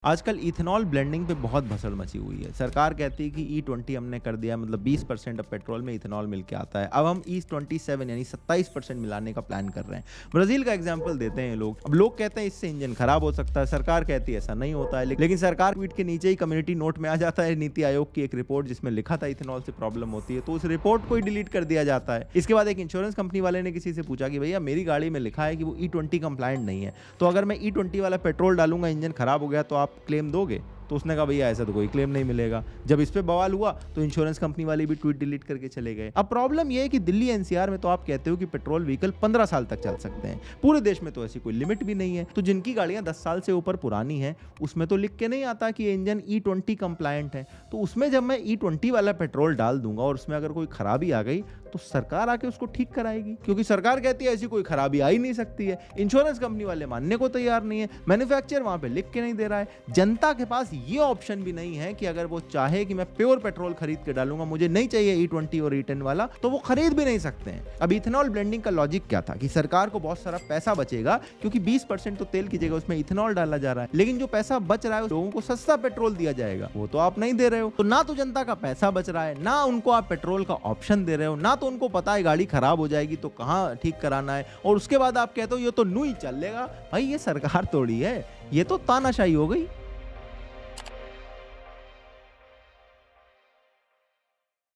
आजकल ethanol blending पे बहुत भसड़ मची हुई है। सरकार कहती है कि E20 हमने कर दिया, मतलब 20% अब पेट्रोल में इथेनॉल मिल के आता है। अब हम E27 यानी 27% मिलाने का प्लान कर रहे हैं। ब्राज़ील का एग्जांपल देते हैं लोग। अब लोग कहते हैं इससे इंजन खराब हो सकता है, सरकार कहती है ऐसा नहीं होता है। लेकिन सरकार ट्वीट के नीचे ही कम्युनिटी नोट में आ जाता है नीति आयोग की एक रिपोर्ट जिसमें लिखा था इथेनॉल से प्रॉब्लम होती है, तो उस रिपोर्ट को ही डिलीट कर दिया जाता है। इसके बाद एक इंश्योरेंस कंपनी वाले ने किसी से पूछा कि भैया मेरी गाड़ी में लिखा है कि वो E20 कंप्लायंट नहीं है, तो अगर मैं E20 वाला पेट्रोल डालूंगा, इंजन खराब हो गया तो आप क्लेम दोगे? तो उसने कहा भैया ऐसा तो कोई क्लेम नहीं मिलेगा। जब इस पे बवाल हुआ तो इंश्योरेंस कंपनी वाले भी ट्वीट डिलीट करके चले गए। अब प्रॉब्लम ये है कि दिल्ली एनसीआर में तो आप कहते हो कि पेट्रोल व्हीकल 15 साल तक चल सकते हैं, पूरे देश में तो ऐसी कोई लिमिट भी नहीं है। तो जिनकी गाड़ियां 10 साल से ऊपर पुरानी है उसमें तो लिख के नहीं आता कि इंजन E20 कंप्लायंट है, तो उसमें जब मैं E20 वाला पेट्रोल डाल दूंगा और उसमें अगर कोई खराबी आ गई तो सरकार आके उसको ठीक कराएगी, क्योंकि सरकार कहती है ऐसी कोई खराबी आ ही नहीं सकती है। इंश्योरेंस कंपनी वाले मानने को तैयार नहीं है, मैन्युफैक्चरर वहां पे लिख के नहीं दे रहा है। जनता के पास ये ऑप्शन भी नहीं है कि अगर वो चाहे कि मैं प्योर पेट्रोल खरीद के डालूंगा, मुझे नहीं चाहिए E20 और E10 वाला, तो वो खरीद भी नहीं सकते हैं। अब इथेनॉल ब्लेंडिंग का लॉजिक क्या था कि सरकार को बहुत सारा पैसा बचेगा, क्योंकि 20% तो तेल की जगह उसमें इथेनॉल डाला जा रहा है, लेकिन जो पैसा बच रहा है लोगों को सस्ता पेट्रोल दिया जाएगा, वो तो आप नहीं दे रहे हो। तो ना तो जनता का पैसा बच रहा है, ना उनको आप पेट्रोल का ऑप्शन दे रहे हो, ना तो उनको पता है गाड़ी खराब हो जाएगी तो कहां ठीक कराना है, और उसके बाद आप कहते हो ये तो नू ही चलेगा। भाई ये सरकार थोड़ी है, ये तो तानाशाही हो गई।